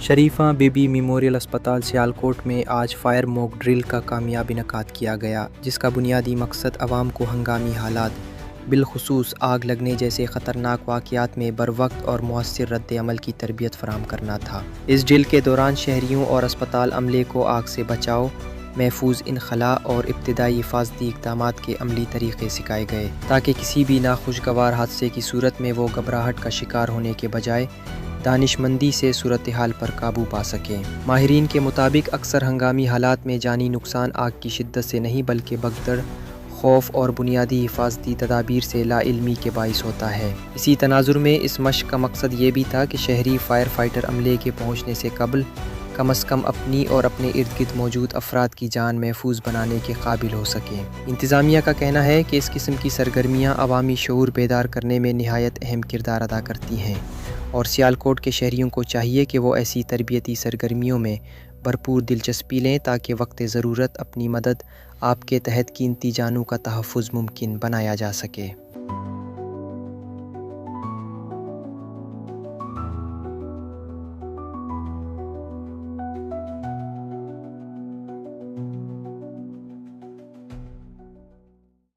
Sharifa be be memorial اسپتال سیالکوٹ میں آج فائر موک ڈرل کا کامیاب انعقاد کیا گیا، جس کا بنیادی مقصد عوام کو ہنگامی حالات بالخصوص آگ لگنے جیسے خطرناک واقعات میں بروقت اور مؤثر رد عمل کی تربیت فراہم کرنا تھا۔ اس ڈرل کے دوران شہریوں اور اسپتال عملے کو آگ سے بچاؤ، محفوظ انخلاء اور ابتدائی حفاظتی اقدامات کے عملی طریقے سکھائے گئے تاکہ کسی بھی ناخوشگوار حادثے کی صورت میں وہ گھبراہٹ کا شکار ہونے کے بجائے دانش مندی سے صورتحال پر قابو پا سکیں۔ ماہرین کے مطابق اکثر ہنگامی حالات میں جانی نقصان آگ کی شدت سے نہیں بلکہ بھگدڑ، خوف اور بنیادی حفاظتی تدابیر سے لا علمی کے باعث ہوتا ہے۔ اسی تناظر میں اس مشق کا مقصد یہ بھی تھا کہ شہری فائر فائٹر عملے کے پہنچنے سے قبل کم از کم اپنی اور اپنے ارد گرد موجود افراد کی جان محفوظ بنانے کے قابل ہو سکیں۔ انتظامیہ کا کہنا ہے کہ اس قسم کی سرگرمیاں عوامی شعور بیدار کرنے میں نہایت اہم کردار ادا کرتی ہیں اور سیالکوٹ کے شہریوں کو چاہیے کہ وہ ایسی تربیتی سرگرمیوں میں بھرپور دلچسپی لیں تاکہ وقت ضرورت اپنی مدد آپ کے تحت قیمتی جانوں کا تحفظ ممکن بنایا جا سکے۔